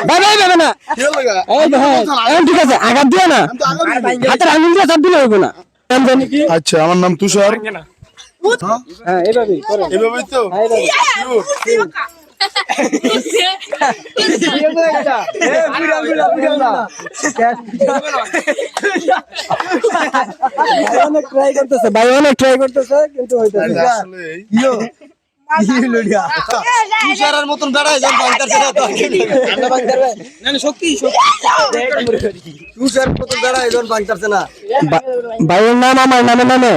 ভাই ভাই ভাই না এই ভাই এখন ঠিক আছে আঘাত দিও না হাতের আঙুল দিয়ে চাপ দিলে হবে না নাম জানি কি আচ্ছা আমার নাম তুষার হ্যাঁ এইভাবেই করো এভাবেই তো অনেক ট্রাই করতেছে ভাই অনেক ট্রাই করতেছে কিন্তু হইতেছে না তুষারের মতন বেড়ায় যান ভাঙতারছে না তো আমরা ভাঙতে পারবে না না শক্তি তুষারের মতন বেড়ায় যান ভাঙতারছে না ভাইয়ের নাম আমার নামে নামে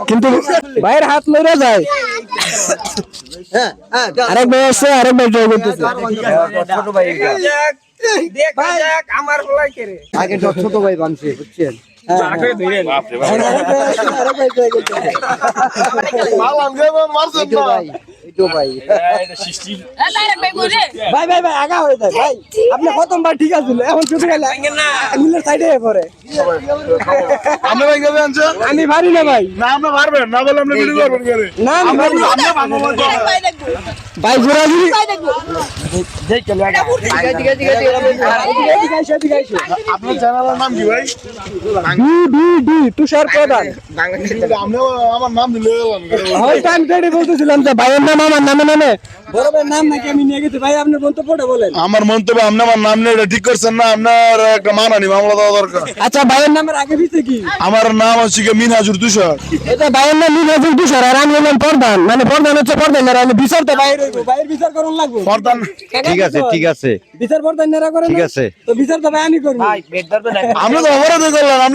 কিন্তু ভাইয়ের হাত লড়ে যায় হ্যাঁ হ্যাঁ আরেক ভাই আছে আরেক ভাই ট্রাই করতেছে ছোট ভাই দেখ আমার বলাই করে আগে ছোট ভাই ভাঙছে বুঝছেন ভাই ভাই ভাই আগা হয়ে যায় ভাই আপনি প্রথমবার ঠিক আছে এখন শুধু গেলে মিলের সাইডে পড়ে আমরা ভাই গেবে আনছেন আমি পারি না ভাই না আমরা পারবেন না বলে আমরা ভিডিও করবেন করে না আমি পারি না। ভাই ঘোরাঘুরি আপনার চ্যানেলের নাম কি ভাই ডি তুষার প্রধান আমরা আমার নাম দিলে হয়তো আমি সেটাই বলতেছিলাম যে ভাইয়ের নাম আমার নামে নামে বড় ভাইয়ের নাম নাকি আমি নিয়ে গেছি ভাই আপনি মন্তব্যটা বলেন আমার মন্তব্য আপনি আমার নাম নিয়ে এটা ঠিক করছেন না আপনার একটা মানানি মামলা দেওয়া দরকার আচ্ছা ভাইয়ের নামের আগে পিছে কি আমার নাম হচ্ছে কি মিনহাজুর তুষার এটা ভাইয়ের নাম মিনহাজুল তুষার আর আমি হলাম প্রধান মানে প্রধান হচ্ছে প্রধান আর আমি বিচার তো বাইরে হইব বাইরের বিচার করুন লাগবে প্রধান ঠিক আছে ঠিক আছে বিচার প্রধান নেরা করেন ঠিক আছে তো বিচার তো ভাই আমি করব ভাই বেদ ধরবে না আমরা তো অপরাধ করলাম